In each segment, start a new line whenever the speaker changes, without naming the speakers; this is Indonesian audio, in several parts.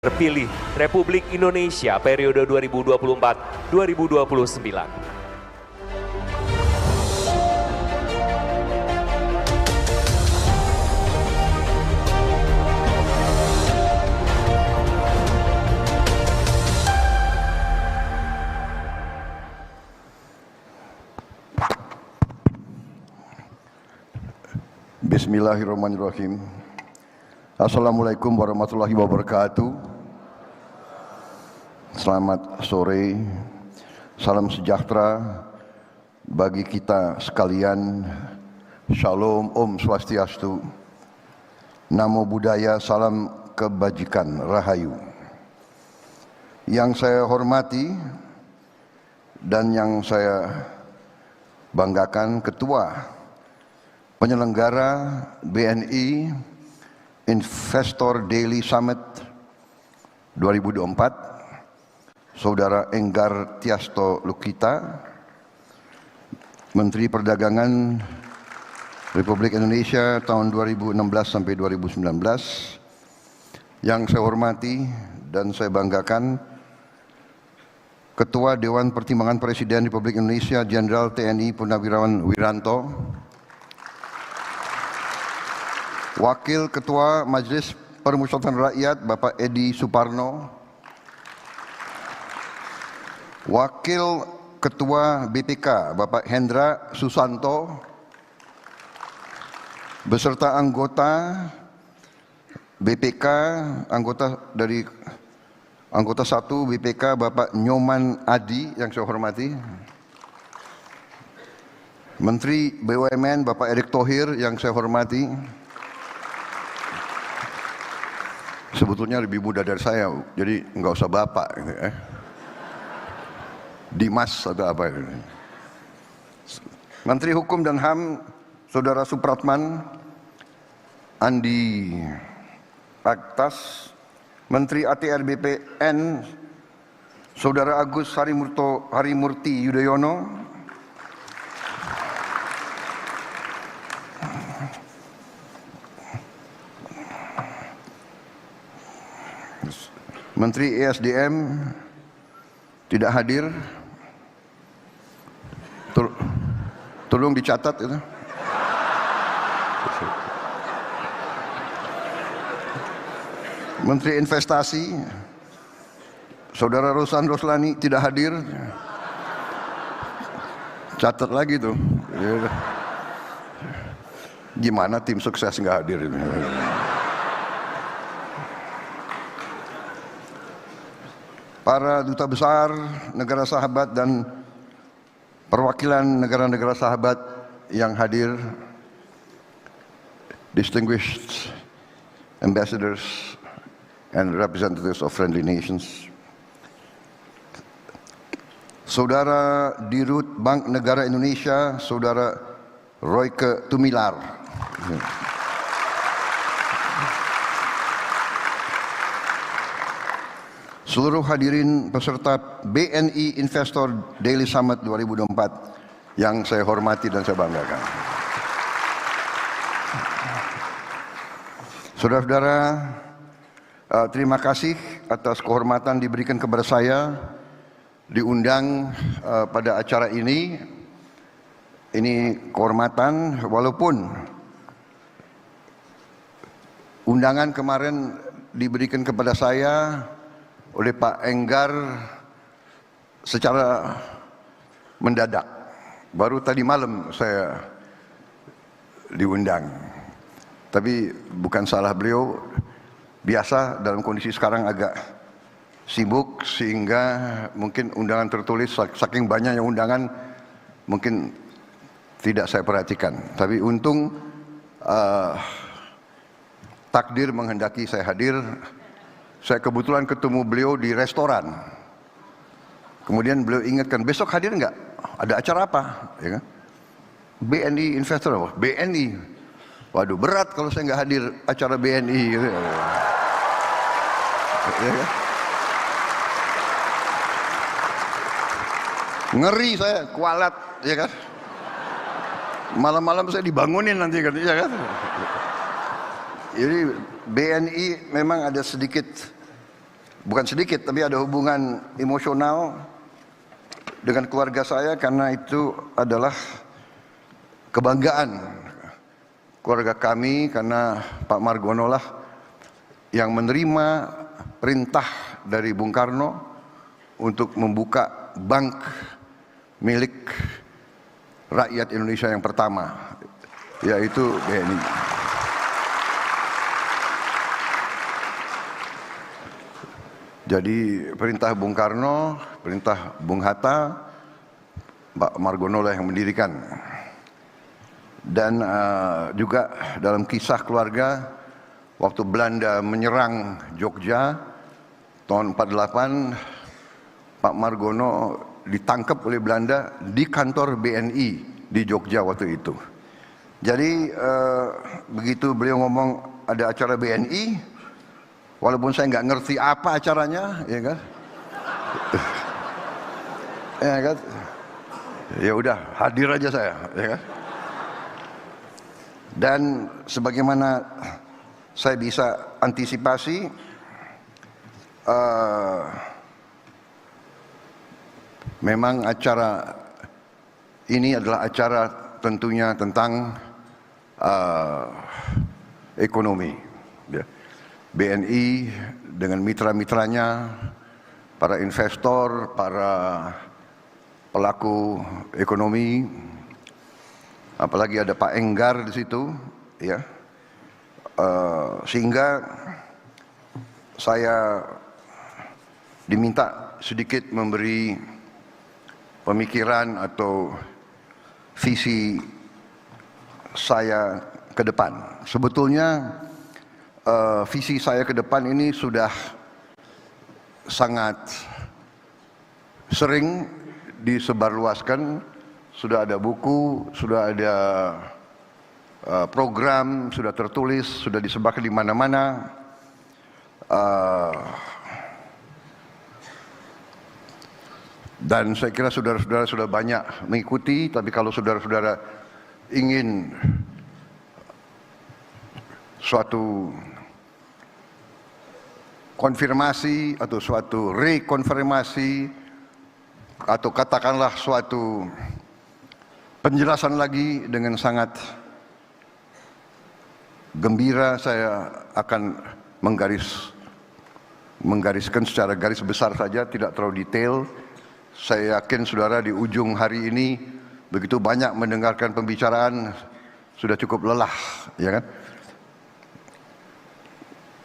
Terpilih Republik Indonesia periode 2024-2029.
Bismillahirrahmanirrahim. Assalamualaikum warahmatullahi wabarakatuh. Selamat sore, salam sejahtera bagi kita sekalian. Shalom, Om Swastiastu, Namo Buddhaya, salam kebajikan, Rahayu. Yang saya hormati dan yang saya banggakan, Ketua Penyelenggara BNI Investor Daily Summit 2024, Saudara Enggar Tiasto Lukita, Menteri Perdagangan Republik Indonesia tahun 2016 sampai 2019, yang saya hormati dan saya banggakan, Ketua Dewan Pertimbangan Presiden Republik Indonesia Jenderal TNI Purnawirawan Wiranto, Wakil Ketua Majelis Permusyawaratan Rakyat Bapak Edi Suparno, Wakil Ketua BPK Bapak Hendra Susanto, beserta anggota BPK, anggota 1 BPK Bapak Nyoman Adi yang saya hormati, Menteri BUMN Bapak Erick Thohir yang saya hormati. Sebetulnya lebih muda dari saya, jadi nggak usah Bapak gitu, Dimas atau apa itu. Menteri Hukum dan HAM Saudara Supratman Andi Aktas, Menteri ATR BPN Saudara Agus Harimurti Yudhoyono, Menteri ESDM tidak hadir, tolong dicatat itu. Menteri Investasi Saudara Rosan Roslani tidak hadir, catat lagi tuh. Gimana tim sukses nggak hadir ini? Para duta besar negara sahabat dan perwakilan negara-negara sahabat yang hadir, distinguished ambassadors and representatives of friendly nations, Saudara Dirut Bank Negara Indonesia Saudara Royke Tumilar, seluruh hadirin peserta BNI Investor Daily Summit 2024 yang saya hormati dan saya banggakan. Saudara-saudara, terima kasih atas kehormatan diberikan kepada saya diundang pada acara ini. Ini kehormatan, walaupun undangan kemarin diberikan kepada saya oleh Pak Enggar secara mendadak. Baru tadi malam saya diundang. Tapi bukan salah beliau, biasa dalam kondisi sekarang agak sibuk sehingga mungkin undangan tertulis, saking banyaknya undangan mungkin tidak saya perhatikan. Tapi untung takdir menghendaki saya hadir. Saya kebetulan ketemu beliau di restoran. Kemudian beliau ingatkan, besok hadir nggak? Ada acara apa? Ya kan? BNI Investor apa? BNI. Waduh, berat kalau saya nggak hadir acara BNI. Gitu. Ya kan? Ngeri saya, kualat, ya kan? Malam-malam saya dibangunin nanti katanya kan. Jadi BNI memang ada sedikit bukan sedikit, tapi ada hubungan emosional dengan keluarga saya karena itu adalah kebanggaan keluarga kami, karena Pak Margono lah yang menerima perintah dari Bung Karno untuk membuka bank milik rakyat Indonesia yang pertama, yaitu BNI. Jadi perintah Bung Karno, perintah Bung Hatta, Pak Margono lah yang mendirikan. Dan juga dalam kisah keluarga, waktu Belanda menyerang Jogja tahun 48, Pak Margono ditangkap oleh Belanda di kantor BNI di Jogja waktu itu. Jadi begitu beliau ngomong ada acara BNI, walaupun saya nggak ngerti apa acaranya, ya kan? Ya kan? Ya udah, hadir aja saya, ya kan? Dan sebagaimana saya bisa antisipasi, memang acara ini adalah acara tentunya tentang ekonomi. Ya. BNI dengan mitra-mitranya, para investor, para pelaku ekonomi, apalagi ada Pak Enggar di situ, ya, sehingga saya diminta sedikit memberi pemikiran atau visi saya ke depan. Sebetulnya visi saya ke depan ini sudah sangat sering disebarluaskan, sudah ada buku, sudah ada program, sudah tertulis, sudah disebarkan di mana-mana. Dan saya kira saudara-saudara sudah banyak mengikuti, tapi kalau saudara-saudara ingin suatu konfirmasi atau suatu rekonfirmasi atau katakanlah suatu penjelasan lagi, dengan sangat gembira saya akan menggariskan secara garis besar saja, tidak terlalu detail. Saya yakin saudara di ujung hari ini begitu banyak mendengarkan pembicaraan, sudah cukup lelah, ya kan?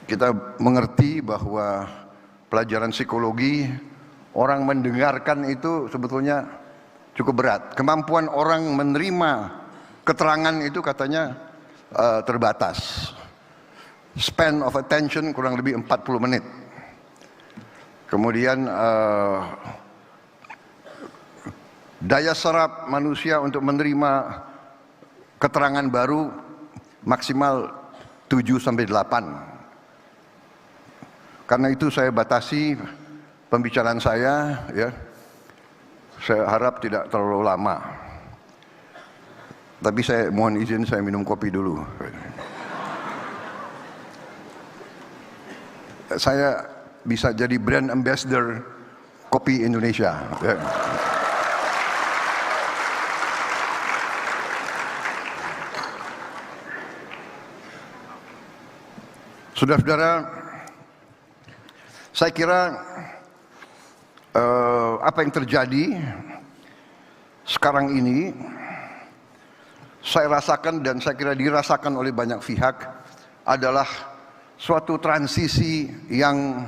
Kita mengerti bahwa pelajaran psikologi, orang mendengarkan itu sebetulnya cukup berat. Kemampuan orang menerima keterangan itu katanya terbatas. Span of attention kurang lebih 40 menit. Kemudian daya serap manusia untuk menerima keterangan baru maksimal 7-8. Karena itu saya batasi pembicaraan saya, ya. Saya harap tidak terlalu lama. Tapi saya mohon izin saya minum kopi dulu. Saya bisa jadi brand ambassador kopi Indonesia. Ya. Saudara-saudara, saya kira apa yang terjadi sekarang ini saya rasakan dan saya kira dirasakan oleh banyak pihak adalah suatu transisi yang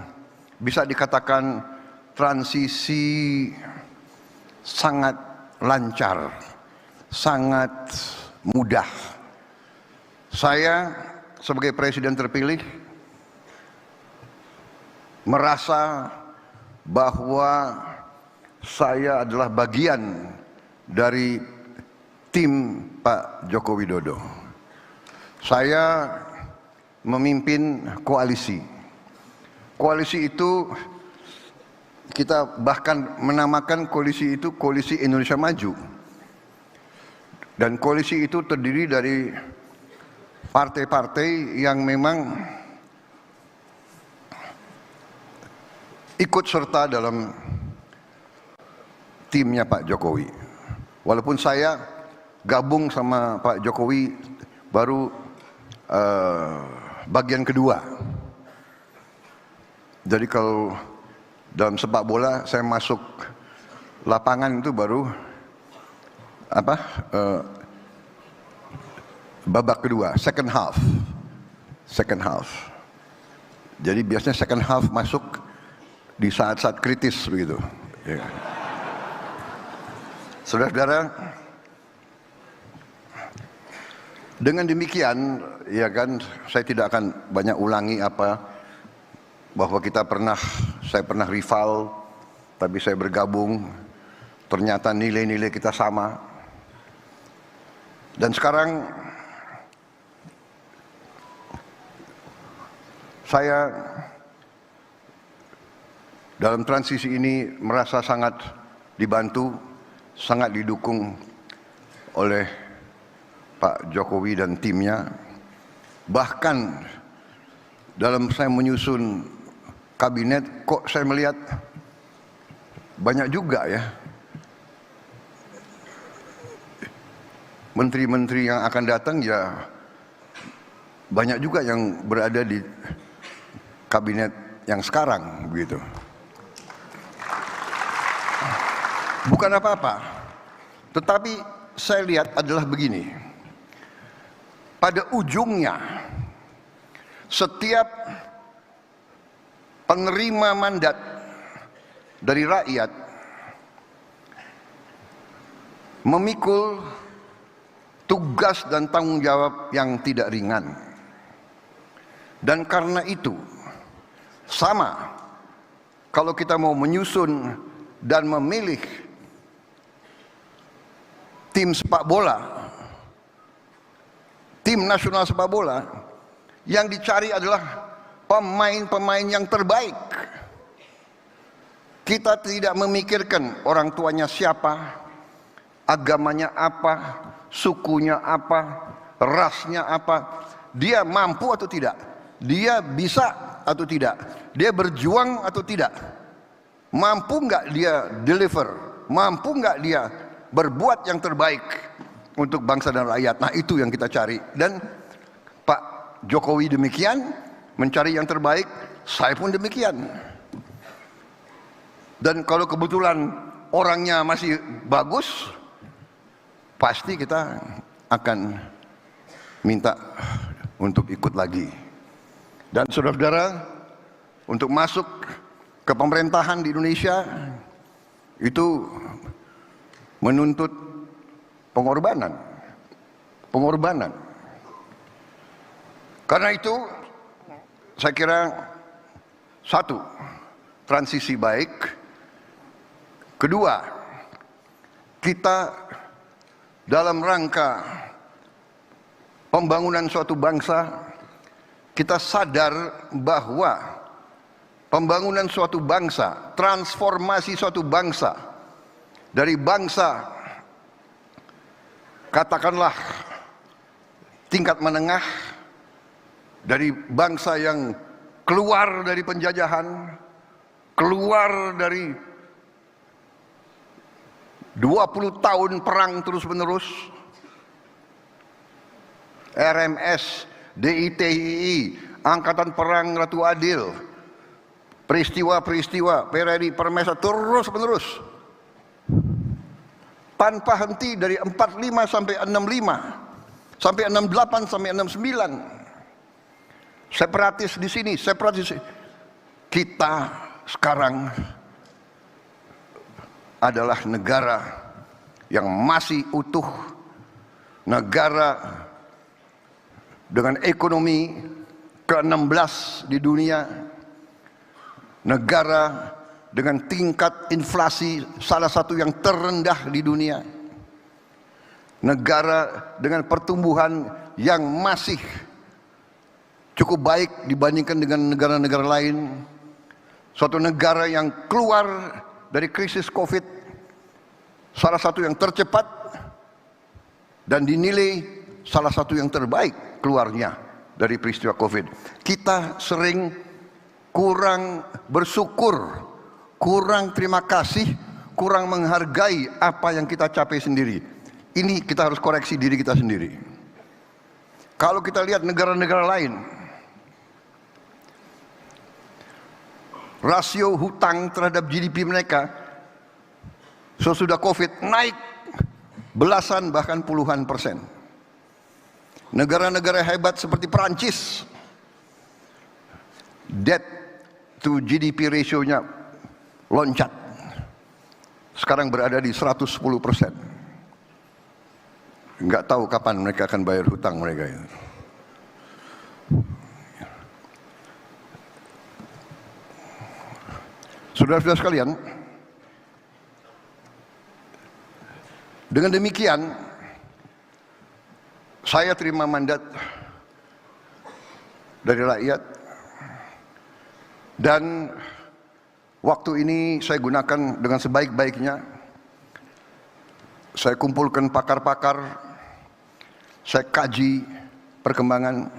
bisa dikatakan transisi sangat lancar, sangat mudah. Saya sebagai presiden terpilih merasa bahwa saya adalah bagian dari tim Pak Joko Widodo. Saya memimpin koalisi. Koalisi itu kita bahkan menamakan koalisi itu Koalisi Indonesia Maju. Dan koalisi itu terdiri dari partai-partai yang memang ikut serta dalam timnya Pak Jokowi. Walaupun saya gabung sama Pak Jokowi baru bagian kedua. Jadi kalau dalam sepak bola saya masuk lapangan itu baru babak kedua, second half. Jadi biasanya second half masuk di saat-saat kritis begitu. Ya. Saudara-saudara, dengan demikian, ya kan, saya tidak akan banyak ulangi bahwa saya pernah rival, tapi saya bergabung, ternyata nilai-nilai kita sama. Dan sekarang saya dalam transisi ini merasa sangat dibantu, sangat didukung oleh Pak Jokowi dan timnya. Bahkan dalam saya menyusun kabinet, kok saya melihat banyak juga ya menteri-menteri yang akan datang, ya banyak juga yang berada di kabinet yang sekarang begitu. Bukan apa-apa, tetapi saya lihat adalah begini. Pada ujungnya, setiap penerima mandat dari rakyat memikul tugas dan tanggung jawab yang tidak ringan. Dan karena itu, sama kalau kita mau menyusun dan memilih tim sepak bola, tim nasional sepak bola, yang dicari adalah pemain-pemain yang terbaik. Kita tidak memikirkan orang tuanya siapa, agamanya apa, sukunya apa, rasnya apa, dia mampu atau tidak, dia bisa atau tidak, dia berjuang atau tidak, mampu nggak dia deliver, mampu nggak dia berbuat yang terbaik untuk bangsa dan rakyat. Nah, itu yang kita cari. Dan Pak Jokowi demikian mencari yang terbaik, saya pun demikian. Dan kalau kebetulan orangnya masih bagus, pasti kita akan minta untuk ikut lagi. Dan saudara-saudara, untuk masuk ke pemerintahan di Indonesia itu menuntut pengorbanan. Karena itu saya kira, satu, transisi baik. Kedua, kita dalam rangka pembangunan suatu bangsa, kita sadar bahwa pembangunan suatu bangsa, transformasi suatu bangsa dari bangsa katakanlah tingkat menengah, dari bangsa yang keluar dari penjajahan, keluar dari 20 tahun perang terus-menerus, RMS, DITII, Angkatan Perang Ratu Adil, peristiwa-peristiwa PRRI, Permesa, terus-menerus, tanpa henti dari 45 sampai 65, sampai 68 sampai 69. Separatis di sini, separatis. Kita sekarang adalah negara yang masih utuh, negara dengan ekonomi ke-16 di dunia, negara dengan tingkat inflasi salah satu yang terendah di dunia, negara dengan pertumbuhan yang masih cukup baik dibandingkan dengan negara-negara lain, suatu negara yang keluar dari krisis COVID, salah satu yang tercepat dan dinilai salah satu yang terbaik keluarnya dari peristiwa COVID. Kita sering kurang bersyukur kurang terima kasih, kurang menghargai apa yang kita capai sendiri. Ini kita harus koreksi diri kita sendiri. Kalau kita lihat negara-negara lain, rasio hutang terhadap GDP mereka sesudah COVID naik belasan bahkan puluhan persen. Negara-negara hebat seperti Perancis, debt to GDP ratio-nya loncat. Sekarang berada di 110%. Nggak tahu kapan mereka akan bayar hutang mereka itu. Saudara-saudara sekalian, dengan demikian saya terima mandat dari rakyat dan waktu ini saya gunakan dengan sebaik-baiknya. Saya kumpulkan pakar-pakar, saya kaji perkembangan,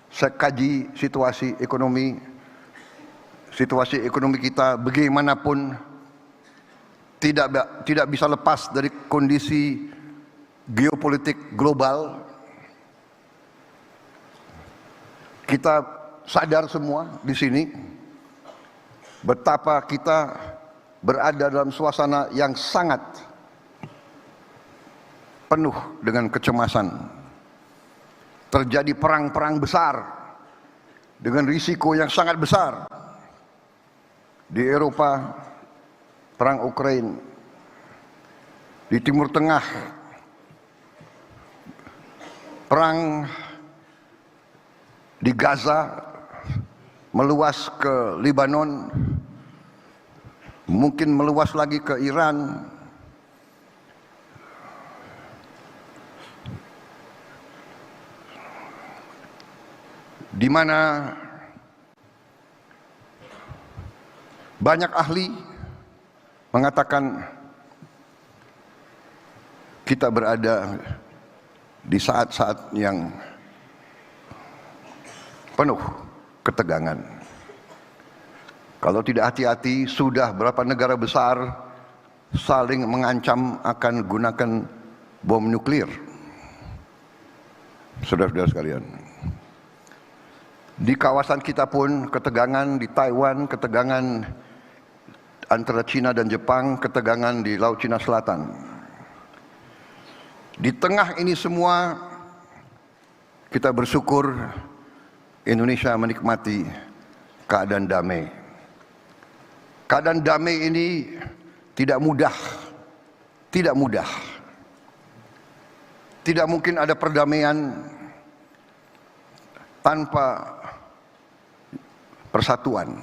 saya kaji situasi ekonomi kita bagaimanapun tidak bisa lepas dari kondisi geopolitik global. Kita sadar semua di sini betapa kita berada dalam suasana yang sangat penuh dengan kecemasan. Terjadi perang-perang besar dengan risiko yang sangat besar. Di Eropa, perang Ukraina, di Timur Tengah, perang di Gaza, meluas ke Lebanon, mungkin meluas lagi ke Iran. Di mana banyak ahli mengatakan kita berada di saat-saat yang penuh ketegangan. Kalau tidak hati-hati, sudah berapa negara besar saling mengancam akan gunakan bom nuklir. Saudara-saudara sekalian, di kawasan kita pun ketegangan, di Taiwan ketegangan antara Cina dan Jepang, ketegangan di Laut Cina Selatan. Di tengah ini semua kita bersyukur Indonesia menikmati keadaan damai. Keadaan damai ini tidak mudah. Tidak mudah. Tidak mungkin ada perdamaian tanpa persatuan.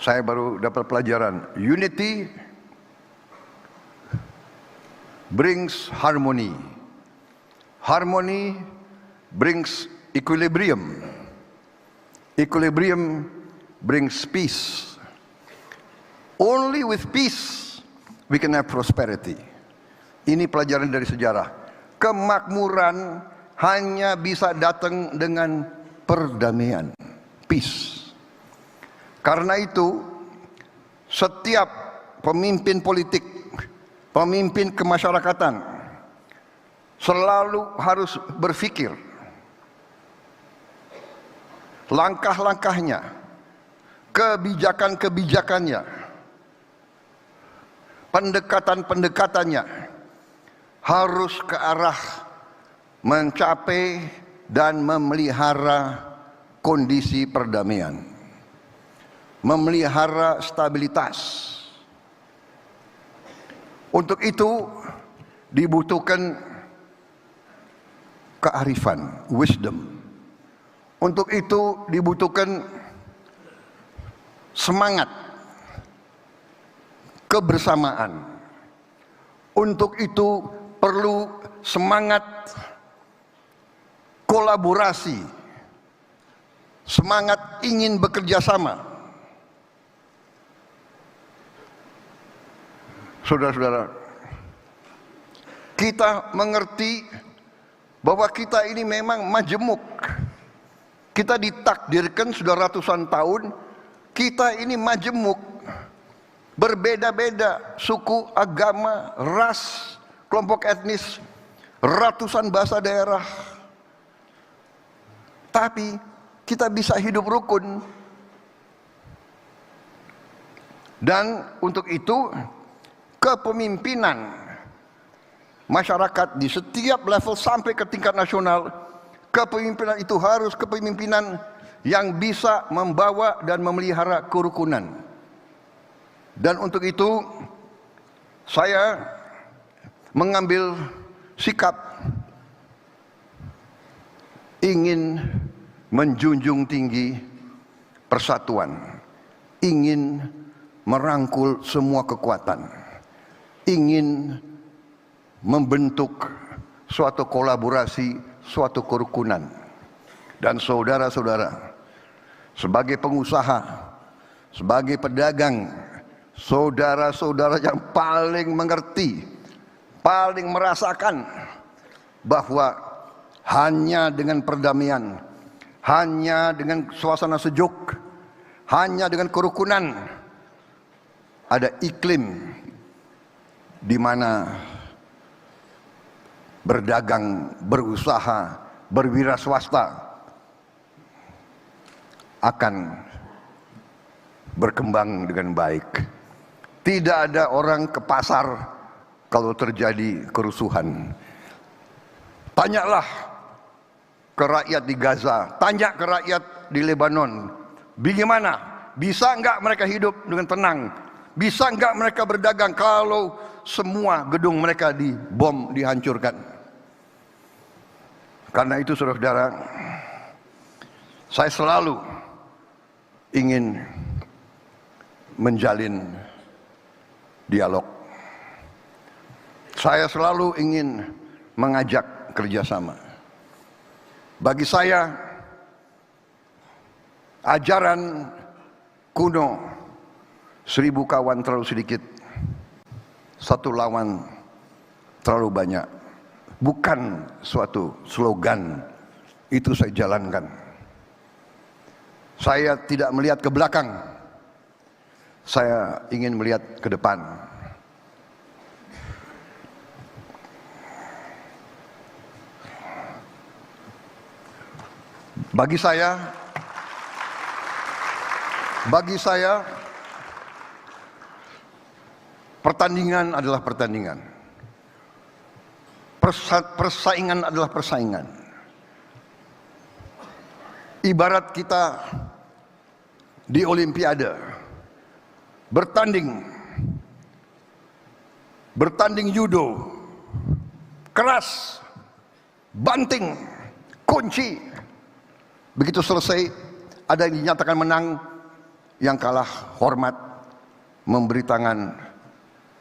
Saya baru dapat pelajaran, unity brings harmony. Harmony brings equilibrium. Equilibrium brings peace. Only with peace we can have prosperity. Ini pelajaran dari sejarah. Kemakmuran hanya bisa datang dengan perdamaian, peace. Karena itu, setiap pemimpin politik, pemimpin kemasyarakatan selalu harus berpikir langkah-langkahnya, kebijakan-kebijakannya, pendekatan-pendekatannya harus ke arah mencapai dan memelihara kondisi perdamaian, memelihara stabilitas. Untuk itu dibutuhkan kearifan, wisdom. Untuk itu dibutuhkan semangat, kebersamaan. Untuk itu perlu semangat kolaborasi, semangat ingin bekerja sama. Saudara-saudara, kita mengerti bahwa kita ini memang majemuk. Kita ditakdirkan sudah ratusan tahun Kita ini majemuk, berbeda-beda suku, agama, ras, kelompok etnis, ratusan bahasa daerah. Tapi kita bisa hidup rukun. Dan untuk itu kepemimpinan masyarakat di setiap level sampai ke tingkat nasional, kepemimpinan itu harus kepemimpinan yang bisa membawa dan memelihara kerukunan. Dan untuk itu saya mengambil sikap ingin menjunjung tinggi persatuan, ingin merangkul semua kekuatan, ingin membentuk suatu kolaborasi, suatu kerukunan. Dan saudara-saudara, sebagai pengusaha, sebagai pedagang, saudara-saudara yang paling mengerti, paling merasakan bahwa hanya dengan perdamaian, hanya dengan suasana sejuk, hanya dengan kerukunan, ada iklim di mana berdagang, berusaha, berwira swasta akan berkembang dengan baik. Tidak ada orang ke pasar kalau terjadi kerusuhan. Tanyalah ke rakyat di Gaza, tanya ke rakyat di Lebanon, bagaimana? Bisa enggak mereka hidup dengan tenang? Bisa enggak mereka berdagang kalau semua gedung mereka dibom, dihancurkan? Karena itu saudara-saudara, saya selalu ingin menjalin dialog. Saya selalu ingin mengajak kerjasama. Bagi saya, ajaran kuno 1000 kawan terlalu sedikit, 1 lawan terlalu banyak, bukan suatu slogan. Itu saya jalankan. Saya tidak melihat ke belakang, saya ingin melihat ke depan. Bagi saya pertandingan adalah pertandingan. Persaingan adalah persaingan. Ibarat kita di Olimpiade bertanding judo, keras, banting, kunci. Begitu selesai, ada yang dinyatakan menang, yang kalah hormat, memberi tangan,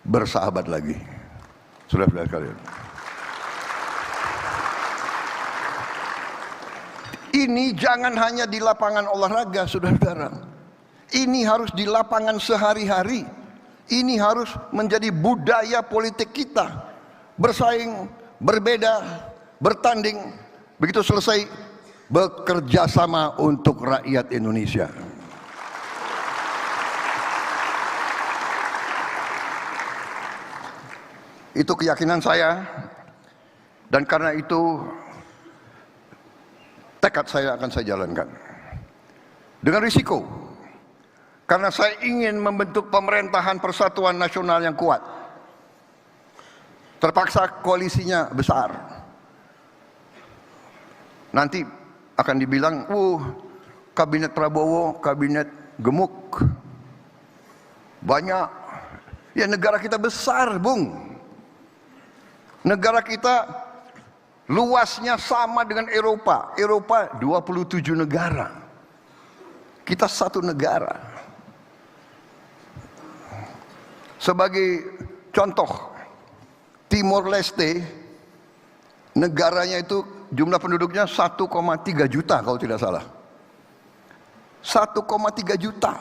bersahabat lagi. Saudara-saudara sekalian, ini jangan hanya di lapangan olahraga, saudara-saudara. Ini harus di lapangan sehari-hari. Ini harus menjadi budaya politik kita. Bersaing, berbeda, bertanding. Begitu selesai, bekerja sama untuk rakyat Indonesia. Itu keyakinan saya, dan karena itu tekad saya akan saya jalankan dengan risiko, karena saya ingin membentuk pemerintahan persatuan nasional yang kuat. Terpaksa koalisinya besar, nanti akan dibilang, kabinet Prabowo, kabinet gemuk, banyak. Ya, negara kita besar, Bung. Negara kita luasnya sama dengan Eropa. Eropa 27 negara. Kita 1 negara. Sebagai contoh, Timor Leste, negaranya itu jumlah penduduknya 1,3 juta kalau tidak salah. 1,3 juta.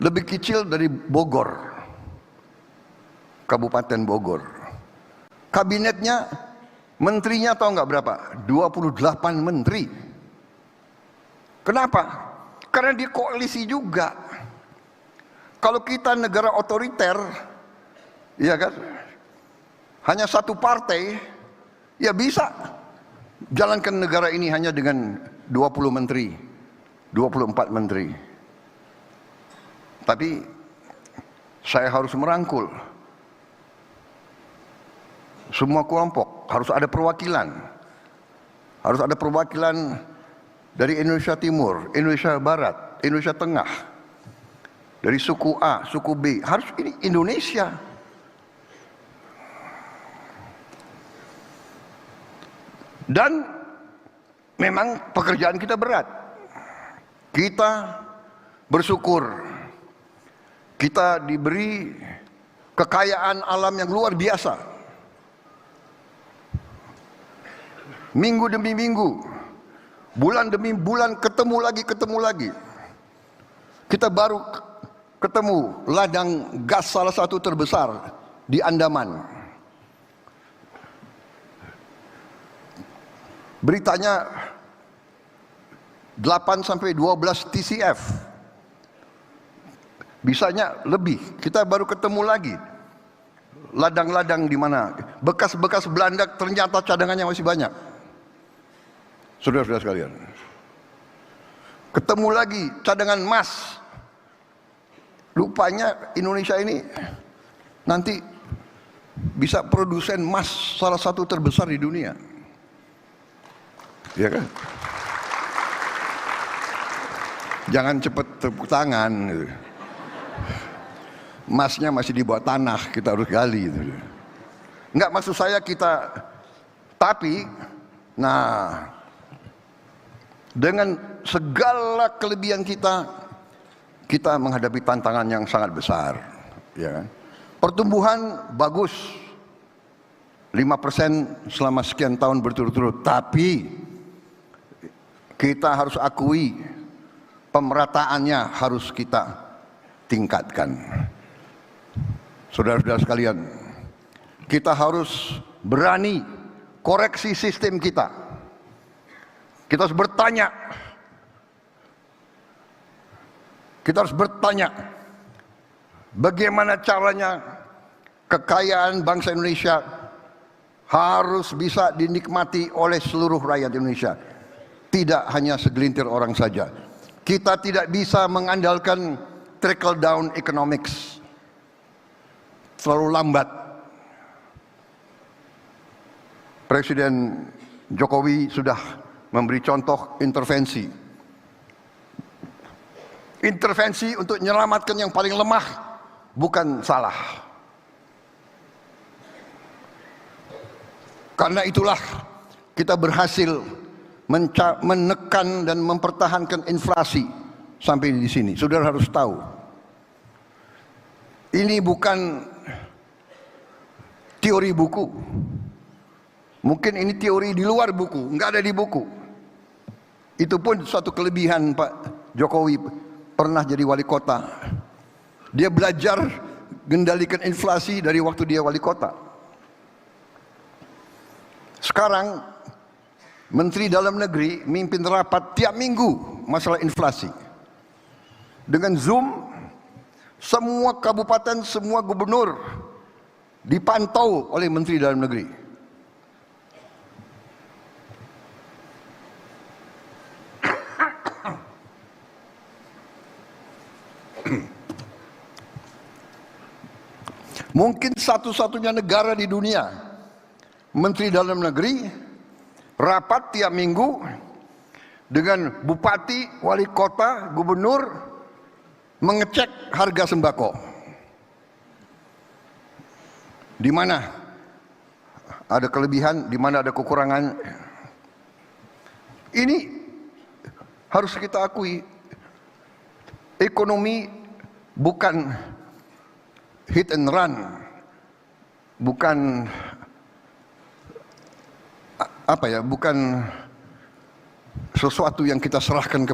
Lebih kecil dari Bogor, Kabupaten Bogor. Kabinetnya, menterinya tahu nggak berapa? 28 menteri. Kenapa? Karena dia koalisi juga. Kalau kita negara otoriter, ya kan, hanya satu partai, ya bisa jalankan negara ini hanya dengan 20 menteri, 24 menteri. Tapi saya harus merangkul semua kelompok, harus ada perwakilan. Harus ada perwakilan dari Indonesia Timur, Indonesia Barat, Indonesia Tengah, dari suku A, suku B. Harus ini Indonesia. Dan memang pekerjaan kita berat. Kita bersyukur kita diberi kekayaan alam yang luar biasa. Minggu demi minggu, bulan demi bulan, ketemu lagi. Kita baru ketemu ladang gas salah satu terbesar di Andaman. Beritanya 8 sampai 12 TCF. Bisanya lebih. Kita baru ketemu lagi ladang-ladang di mana bekas-bekas Belanda, ternyata cadangannya masih banyak. Saudara-saudara sekalian, ketemu lagi cadangan emas. Rupanya Indonesia ini nanti bisa produsen emas salah satu terbesar di dunia. Ya kan? Jangan cepat tepuk tangan. Emasnya masih di bawah tanah, kita harus gali. Enggak, maksud saya kita, tapi, nah, dengan segala kelebihan kita menghadapi tantangan yang sangat besar. Ya kan? Pertumbuhan bagus, 5% selama sekian tahun berturut-turut, tapi kita harus akui pemerataannya harus kita tingkatkan. Saudara-saudara sekalian, kita harus berani koreksi sistem kita. Kita harus bertanya. Kita harus bertanya bagaimana caranya kekayaan bangsa Indonesia harus bisa dinikmati oleh seluruh rakyat Indonesia. Tidak hanya segelintir orang saja. Kita tidak bisa mengandalkan trickle down economics. Terlalu lambat. Presiden Jokowi sudah memberi contoh intervensi. Intervensi untuk menyelamatkan yang paling lemah bukan salah. Karena itulah kita berhasil menekan dan mempertahankan inflasi sampai di sini. Saudara harus tahu, ini bukan teori buku. Mungkin ini teori di luar buku, nggak ada di buku. Itu pun suatu kelebihan Pak Jokowi, pernah jadi wali kota. Dia belajar mengendalikan inflasi dari waktu dia wali kota. Sekarang Menteri Dalam Negeri mimpin rapat tiap minggu masalah inflasi. Dengan Zoom, semua kabupaten, semua gubernur dipantau oleh Menteri Dalam Negeri. Mungkin satu-satunya negara di dunia Menteri Dalam Negeri rapat tiap minggu dengan bupati, wali kota, gubernur mengecek harga sembako. Di mana ada kelebihan, di mana ada kekurangan. Ini harus kita akui. Ekonomi bukan hit and run, bukan bukan sesuatu yang kita serahkan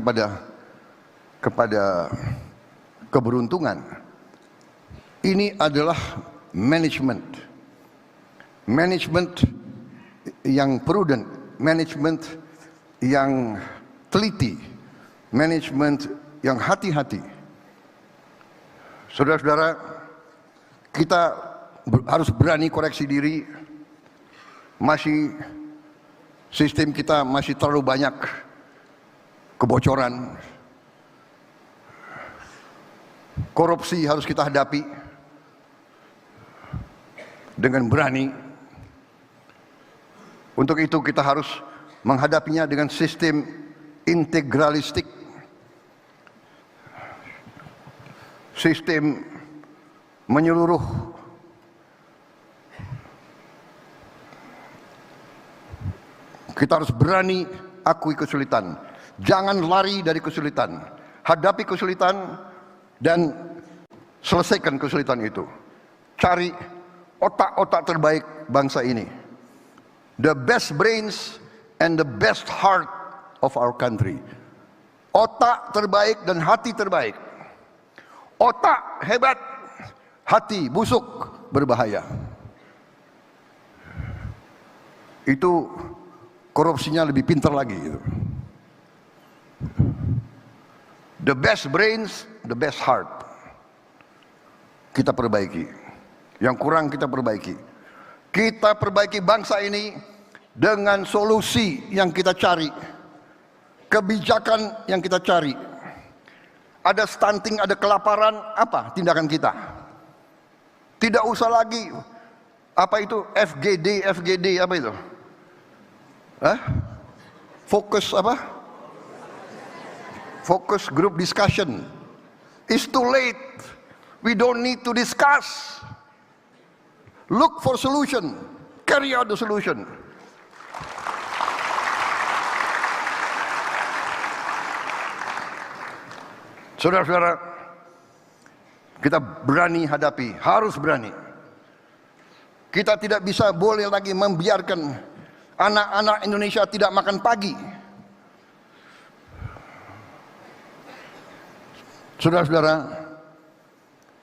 kepada keberuntungan. Ini adalah manajemen yang prudent, manajemen yang teliti, manajemen yang hati-hati. Saudara-saudara, kita harus berani koreksi diri. Sistem kita masih terlalu banyak kebocoran. Korupsi harus kita hadapi dengan berani. Untuk itu kita harus menghadapinya dengan sistem integralistik, sistem menyeluruh. Kita harus berani akui kesulitan, jangan lari dari kesulitan, hadapi kesulitan dan selesaikan kesulitan itu. Cari otak-otak terbaik bangsa ini, the best brains and the best heart of our country. Otak terbaik dan hati terbaik. Otak hebat, hati busuk, berbahaya. Itu korupsinya lebih pintar lagi gitu. The best brains, the best heart. Kita perbaiki. Yang kurang kita perbaiki. Kita perbaiki bangsa ini dengan solusi yang kita cari. Kebijakan yang kita cari. Ada stunting, ada kelaparan, apa tindakan kita? Tidak usah lagi apa itu FGD apa itu? Fokus apa? Focus group discussion. It's too late. We don't need to discuss. Look for solution. Carry out the solution. Saudara-saudara, kita berani hadapi, harus berani. Kita tidak bisa boleh lagi membiarkan anak-anak Indonesia tidak makan pagi. Saudara-saudara,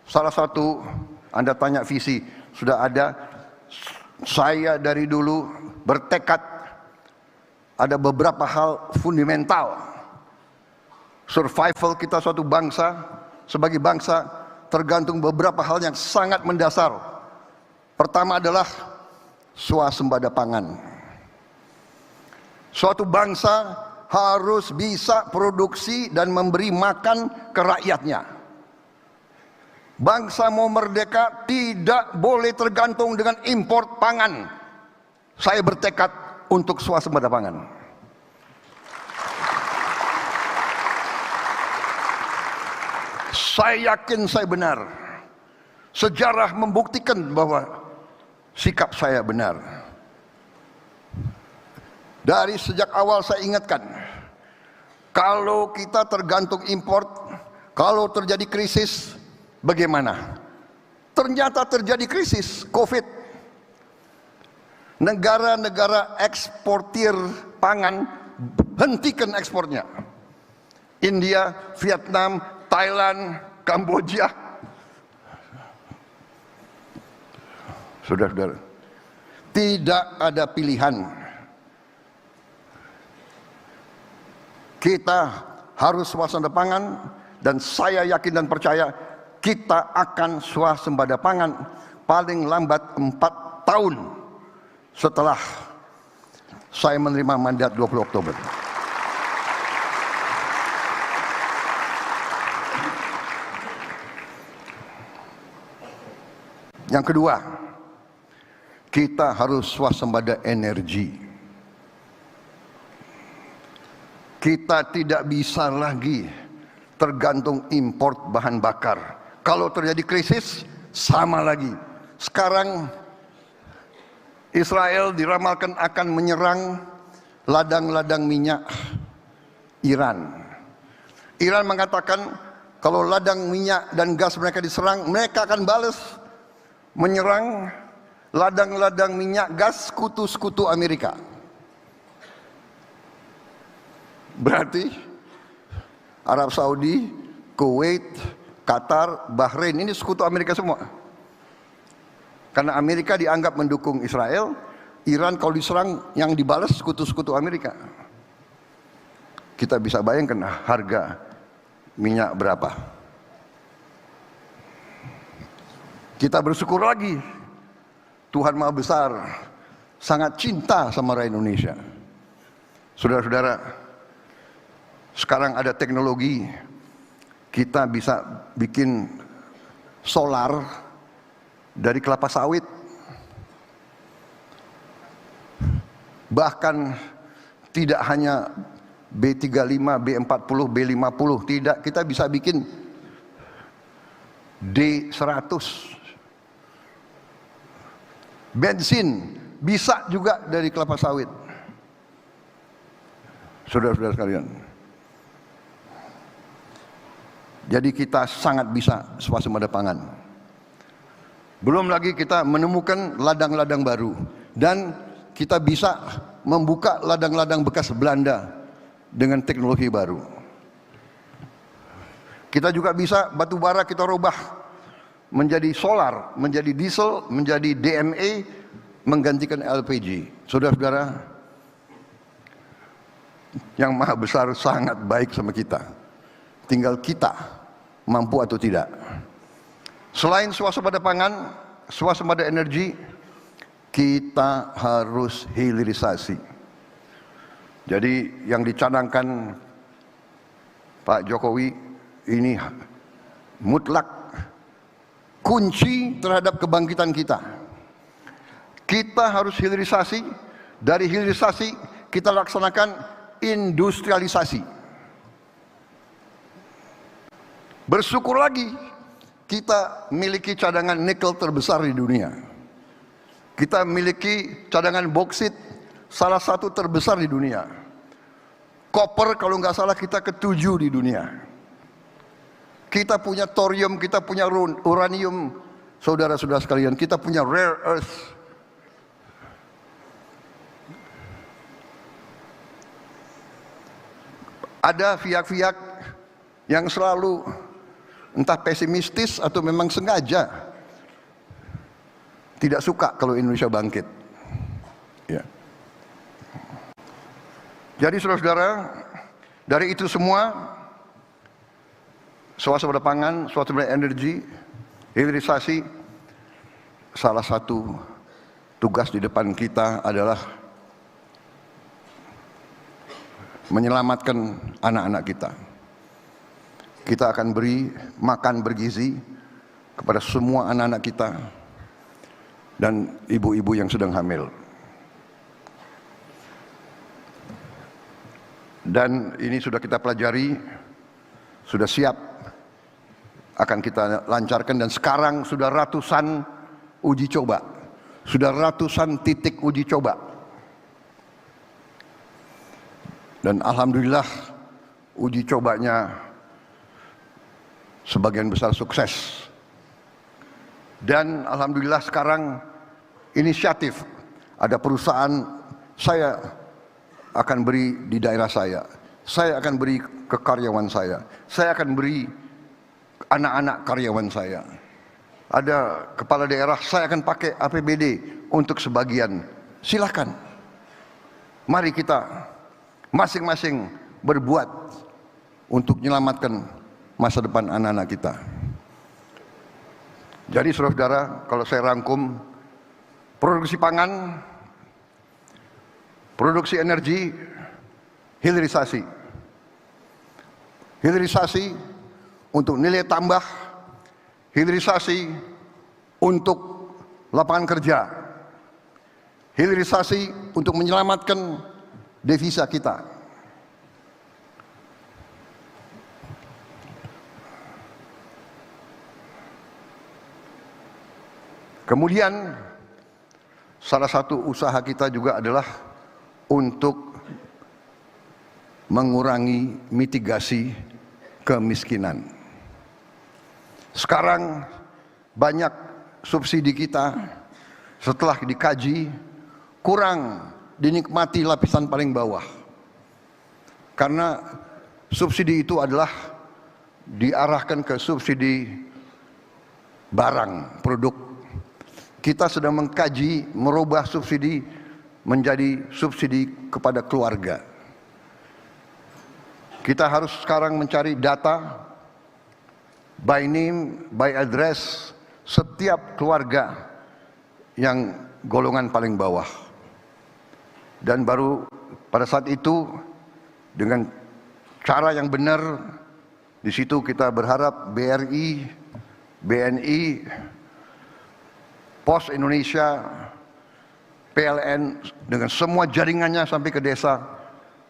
salah satu, Anda tanya visi, sudah ada. Saya dari dulu bertekad ada beberapa hal fundamental. Survival kita suatu bangsa, sebagai bangsa, tergantung beberapa hal yang sangat mendasar. Pertama adalah swasembada pangan. Suatu bangsa harus bisa produksi dan memberi makan ke rakyatnya. Bangsa mau merdeka tidak boleh tergantung dengan impor pangan. Saya bertekad untuk swasembada pangan. Saya yakin saya benar. Sejarah membuktikan bahwa sikap saya benar. Dari sejak awal saya ingatkan, kalau kita tergantung import, kalau terjadi krisis, bagaimana? Ternyata terjadi krisis COVID. Negara-negara eksportir pangan hentikan ekspornya. India, Vietnam, Thailand, Kamboja. Saudara-saudara, tidak ada pilihan. Kita harus swasembada pangan, dan saya yakin dan percaya kita akan swasembada pangan paling lambat 4 tahun setelah saya menerima mandat 20 Oktober. Yang kedua, kita harus swasembada energi. Kita tidak bisa lagi tergantung import bahan bakar. Kalau terjadi krisis, sama lagi. Sekarang Israel diramalkan akan menyerang ladang-ladang minyak Iran. Iran mengatakan kalau ladang minyak dan gas mereka diserang, mereka akan balas menyerang ladang-ladang minyak gas sekutu-sekutu Amerika. Berarti Arab Saudi, Kuwait, Qatar, Bahrain ini sekutu Amerika semua. Karena Amerika dianggap mendukung Israel, Iran kalau diserang yang dibalas sekutu-sekutu Amerika. Kita bisa bayangkan harga minyak berapa. Kita bersyukur lagi, Tuhan Maha Besar sangat cinta sama rakyat Indonesia. Saudara-saudara, sekarang ada teknologi, kita bisa bikin solar dari kelapa sawit. Bahkan tidak hanya B35, B40, B50, tidak, kita bisa bikin D100. Bensin bisa juga dari kelapa sawit. Saudara-saudara sekalian. Jadi kita sangat bisa swasembada pangan. Belum lagi kita menemukan ladang-ladang baru. Dan kita bisa membuka ladang-ladang bekas Belanda dengan teknologi baru. Kita juga bisa batu bara kita rubah menjadi solar, menjadi diesel, menjadi DME, menggantikan LPG. Saudara-saudara, yang Maha Besar sangat baik sama kita. Tinggal kita mampu atau tidak. Selain swasembada pangan, swasembada energi, kita harus hilirisasi. Jadi yang dicanangkan Pak Jokowi ini mutlak kunci terhadap kebangkitan kita. Kita harus hilirisasi. Dari hilirisasi kita laksanakan industrialisasi. Bersyukur lagi kita miliki cadangan nikel terbesar di dunia. Kita miliki cadangan boksit salah satu terbesar di dunia. Koper kalau nggak salah kita ketujuh di dunia. Kita punya thorium, kita punya uranium, saudara-saudara sekalian, kita punya rare earth. Ada pihak-pihak yang selalu entah pesimistis atau memang sengaja tidak suka kalau Indonesia bangkit. Ya. Jadi saudara-saudara, dari itu semua, swasembada pangan, swasembada energi, hilirisasi, salah satu tugas di depan kita adalah menyelamatkan anak-anak kita. Kita akan beri makan bergizi kepada semua anak-anak kita dan ibu-ibu yang sedang hamil. Dan ini sudah kita pelajari, sudah siap, akan kita lancarkan, dan sekarang sudah ratusan uji coba, sudah ratusan titik uji coba. Dan alhamdulillah uji cobanya sebagian besar sukses. Dan alhamdulillah sekarang inisiatif, ada perusahaan saya akan beri di daerah saya akan beri ke karyawan saya akan beri anak-anak karyawan saya. Ada kepala daerah, saya akan pakai APBD untuk sebagian. Silakan. Mari kita masing-masing berbuat untuk menyelamatkan masa depan anak-anak kita. Jadi saudara-saudara, kalau saya rangkum, produksi pangan, produksi energi, hilirisasi. Hilirisasi untuk nilai tambah, hilirisasi untuk lapangan kerja, hilirisasi untuk menyelamatkan devisa kita. Kemudian salah satu usaha kita juga adalah untuk mengurangi mitigasi kemiskinan. Sekarang banyak subsidi kita setelah dikaji kurang dinikmati lapisan paling bawah. Karena subsidi itu adalah diarahkan ke subsidi barang, produk. Kita sedang mengkaji merubah subsidi menjadi subsidi kepada keluarga. Kita harus sekarang mencari data by name, by address setiap keluarga yang golongan paling bawah. Dan baru pada saat itu dengan cara yang benar, di situ kita berharap BRI, BNI, Pos Indonesia, PLN dengan semua jaringannya sampai ke desa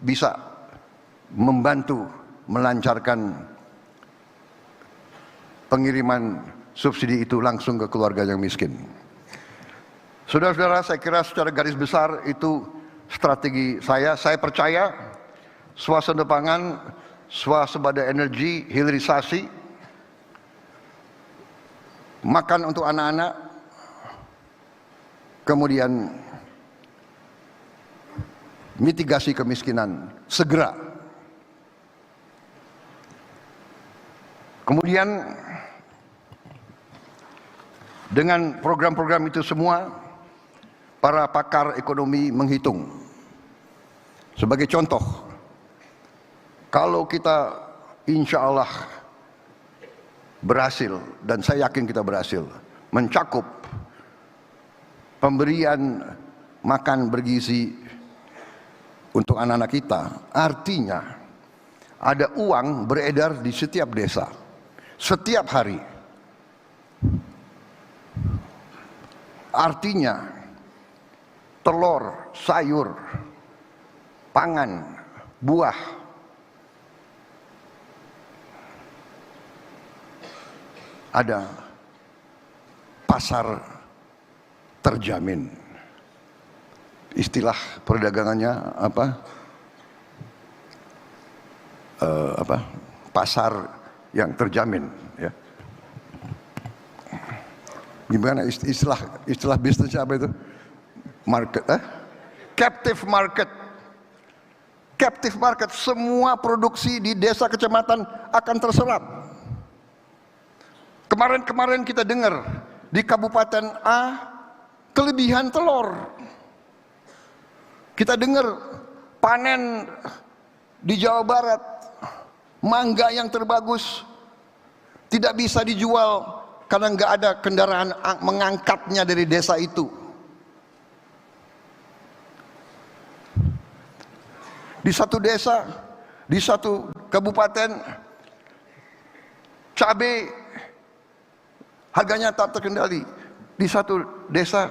bisa membantu melancarkan pengiriman subsidi itu langsung ke keluarga yang miskin. Saudara-saudara, saya kira secara garis besar itu strategi saya. Saya percaya swasembada pangan, swasembada energi, hilirisasi, makan untuk anak-anak, kemudian mitigasi kemiskinan segera. Kemudian dengan program-program itu semua, para pakar ekonomi menghitung. Sebagai contoh, kalau kita insya Allah berhasil, dan saya yakin kita berhasil, mencakup pemberian makan bergizi untuk anak-anak kita, artinya ada uang beredar di setiap desa, setiap hari. Artinya telur, sayur, pangan, buah, ada pasar terjamin. Istilah perdagangannya apa? Pasar yang terjamin, ya. Gimana istilah bisnisnya apa itu? Market, captive market. Captive market, semua produksi di desa kecamatan akan terserap. Kemarin kita dengar di Kabupaten A kelebihan telur. Kita dengar panen di Jawa Barat, mangga yang terbagus tidak bisa dijual karena nggak ada kendaraan mengangkatnya dari desa itu. Di satu desa, di satu kabupaten, cabai harganya tak terkendali. Di satu desa,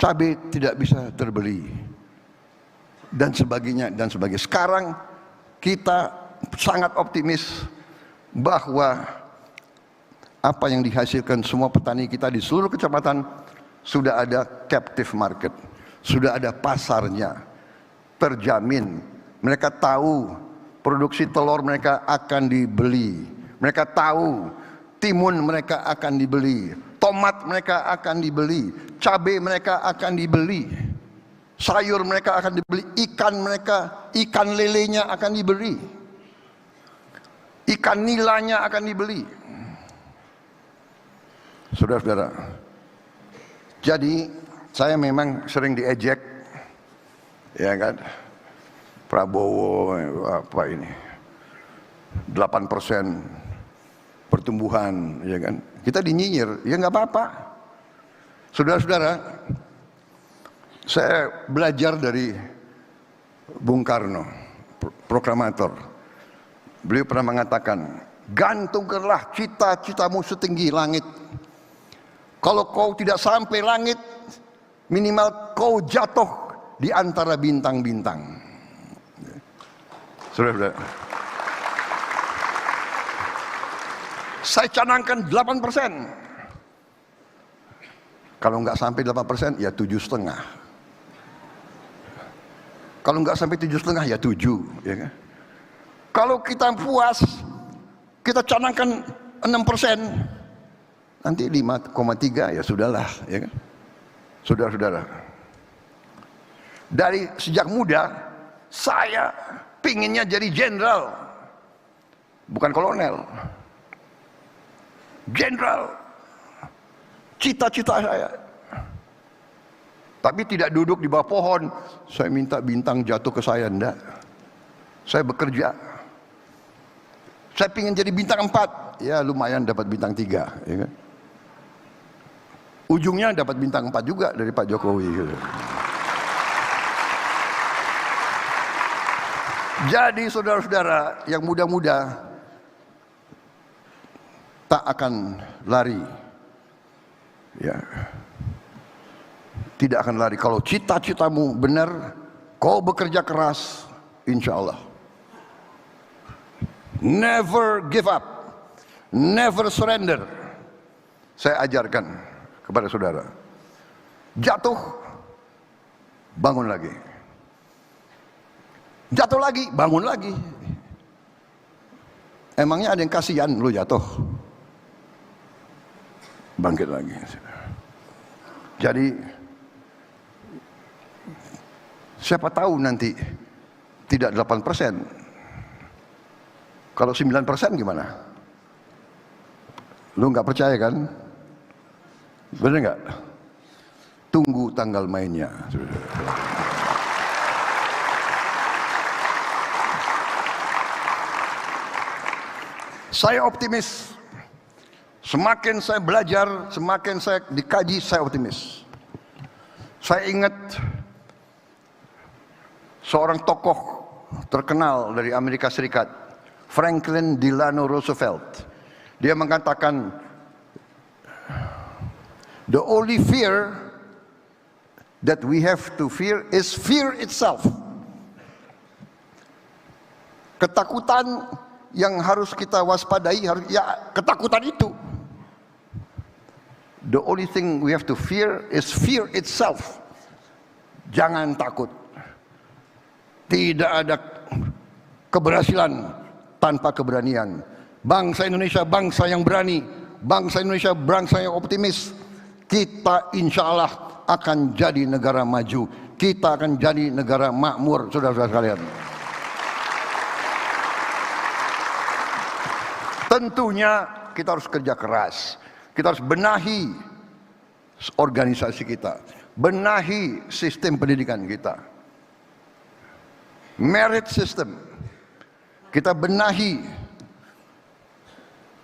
cabai tidak bisa terbeli, dan sebagainya dan sebagainya. Sekarang kita sangat optimis bahwa apa yang dihasilkan semua petani kita di seluruh kecamatan sudah ada captive market, sudah ada pasarnya, terjamin. Mereka tahu produksi telur mereka akan dibeli, mereka tahu timun mereka akan dibeli, tomat mereka akan dibeli, cabai mereka akan dibeli, sayur mereka akan dibeli, ikan lelenya akan dibeli, ikan nilanya akan dibeli. Saudara-saudara, jadi saya memang sering diejek, ya kan, Prabowo apa ini 8% pertumbuhan, ya kan, kita dinyinyir, ya nggak apa-apa. Saudara-saudara, saya belajar dari Bung Karno, proklamator. Beliau pernah mengatakan, gantungkanlah cita-citamu setinggi langit. Kalau kau tidak sampai langit, minimal kau jatuh di antara bintang-bintang. Saudara-saudara, saya canangkan 8%. Kalau nggak sampai 8%, ya 7,5. Kalau nggak sampai 7,5, ya 7, ya kan? Kalau kita puas, kita canangkan 6%, nanti 5,3, ya sudahlah, ya kan? Saudara-saudara, dari sejak muda saya pinginnya jadi jenderal, bukan kolonel. Jenderal, cita-cita saya. Tapi tidak duduk di bawah pohon, saya minta bintang jatuh ke saya, enggak. Saya bekerja. Saya ingin jadi bintang 4. Ya lumayan dapat bintang 3. Ya kan? Ujungnya dapat bintang 4 juga dari Pak Jokowi. Gitu. Jadi saudara-saudara yang muda-muda tak akan lari. Ya. Tidak akan lari. Kalau cita-citamu benar, kau bekerja keras, insya Allah. Never give up. Never surrender. Saya ajarkan kepada saudara. Jatuh, bangun lagi. Jatuh lagi, bangun lagi. Emangnya ada yang kasihan lu jatuh? Bangkit lagi. Jadi siapa tahu nanti tidak 8%. Kalau 9% gimana? Lu nggak percaya kan? Bener nggak? Tunggu tanggal mainnya. Saya optimis. Semakin saya belajar, semakin saya dikaji, saya optimis. Saya ingat seorang tokoh terkenal dari Amerika Serikat, Franklin Delano Roosevelt. Dia mengatakan, the only fear that we have to fear is fear itself. Ketakutan yang harus kita waspadai, ya ketakutan itu. The only thing we have to fear is fear itself. Jangan takut. Tidak ada keberhasilan tanpa keberanian. Bangsa Indonesia bangsa yang berani. Bangsa Indonesia bangsa yang optimis. Kita insya Allah akan jadi negara maju. Kita akan jadi negara makmur, saudara-saudara sekalian. Tentunya kita harus kerja keras. Kita harus benahi organisasi kita, benahi sistem pendidikan kita, merit system. Kita benahi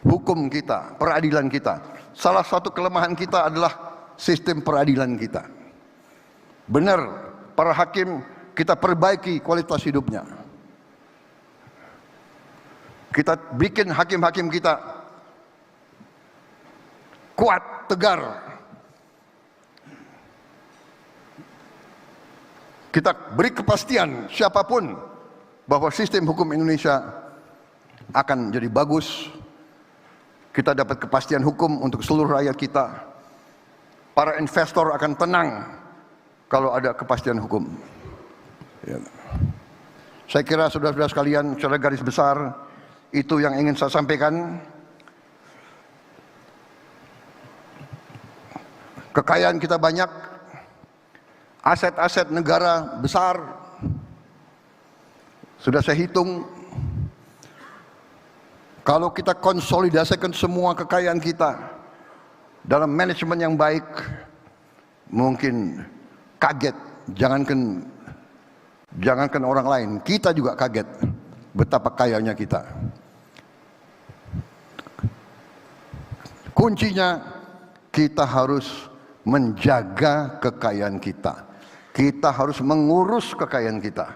hukum kita, peradilan kita. Salah satu kelemahan kita adalah sistem peradilan kita. Benar, para hakim kita perbaiki kualitas hidupnya. Kita bikin hakim-hakim kita kuat, tegar. Kita beri kepastian siapapun bahwa sistem hukum Indonesia akan jadi bagus. Kita dapat kepastian hukum untuk seluruh rakyat kita. Para investor akan tenang kalau ada kepastian hukum. Ya. Saya kira saudara-saudara sekalian, secara garis besar itu yang ingin saya sampaikan. Kekayaan kita banyak, aset-aset negara besar. Sudah saya hitung, kalau kita konsolidasikan semua kekayaan kita dalam manajemen yang baik, mungkin kaget. Jangankan orang lain, kita juga kaget betapa kayanya kita. Kuncinya kita harus menjaga kekayaan kita. Kita harus mengurus kekayaan kita.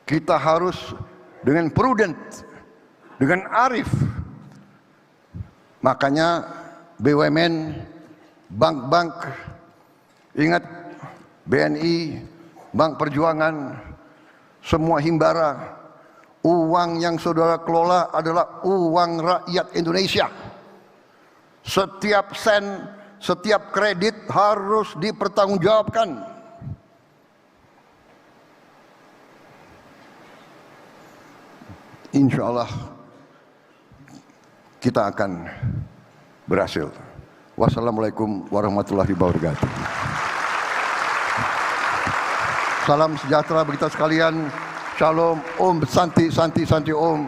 Kita harus dengan prudent, dengan arif. Makanya BUMN, bank-bank, ingat BNI, Bank Perjuangan, semua himbara, uang yang saudara kelola adalah uang rakyat Indonesia. Setiap sen, setiap kredit harus dipertanggungjawabkan. Insya Allah kita akan berhasil. Wassalamualaikum warahmatullahi wabarakatuh. Salam sejahtera bagi kita sekalian. Shalom, Om, Santi, Santi, Santi, Om.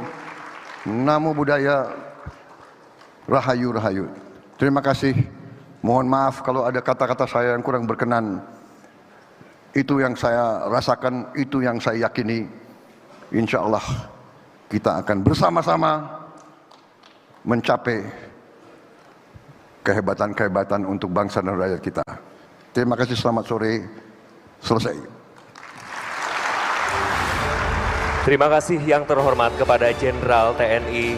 Namo Buddhaya, Rahayu, Rahayu. Terima kasih. Mohon maaf kalau ada kata-kata saya yang kurang berkenan. Itu yang saya rasakan, itu yang saya yakini. insya Allah kita akan bersama-sama mencapai kehebatan-kehebatan untuk bangsa dan rakyat kita. Terima kasih, selamat sore, selesai.
Terima kasih yang terhormat kepada Jenderal TNI